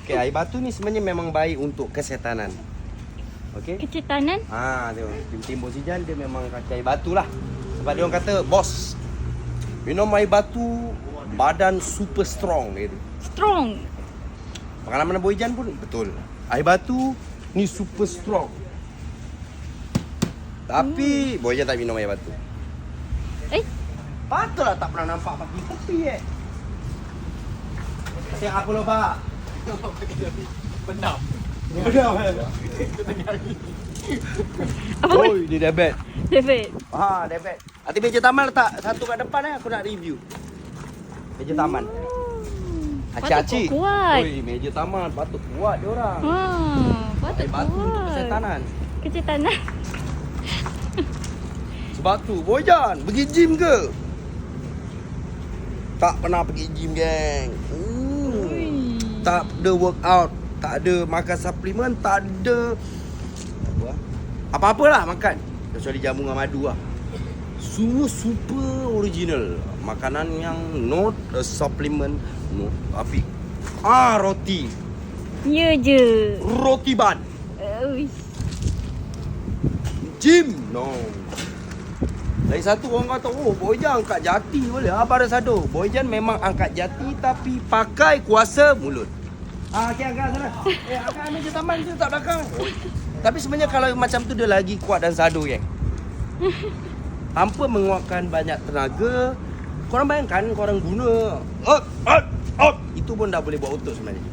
Okay, air batu ni sebenarnya memang baik untuk kesihatanan. Okay. Kecetanan? Tengok. Tim Bos Ijan dia memang kaki air batu lah. Sebab dia orang kata, bos, minum air batu, badan super strong. Dia. Strong. Pengalaman Bos Ijan pun betul. Air batu ni super strong. Tapi Bos Ijan tak minum air batu. Patutlah tak pernah nampak pakai tepi Tengok aku lupa. Benam. Apa? Oi, ni debet. David. Debet. Nanti meja taman letak satu kat depan aku nak review. Meja taman. Acik-acik. Patut kuat. Oi, meja taman patut kuat dia orang. Patut Air batu untuk kuat. kesihatanan. Kecetanan. Sebab tu, Bojan, pergi gym ke? Tak pernah pergi gym, geng. Tak ada workout, tak ada makan suplemen, tak ada apa-apalah makan. Kecuali jamu dengan madu lah. Semua super original. Makanan yang no supplement, no tapi roti. Ya je. Roti ban. Uish. Gym, no. Lagi satu orang kata, Bojan angkat jati boleh. Abang Sado, Bojan memang angkat jati tapi pakai kuasa mulut. Okey, angkat sana. Angkat meja taman tu tak belakang. Tapi sebenarnya kalau macam tu dia lagi kuat dan sado, geng. Tanpa mengeluarkan banyak tenaga. Korang bayangkan korang guna. Itu pun dah boleh buat otot sebenarnya.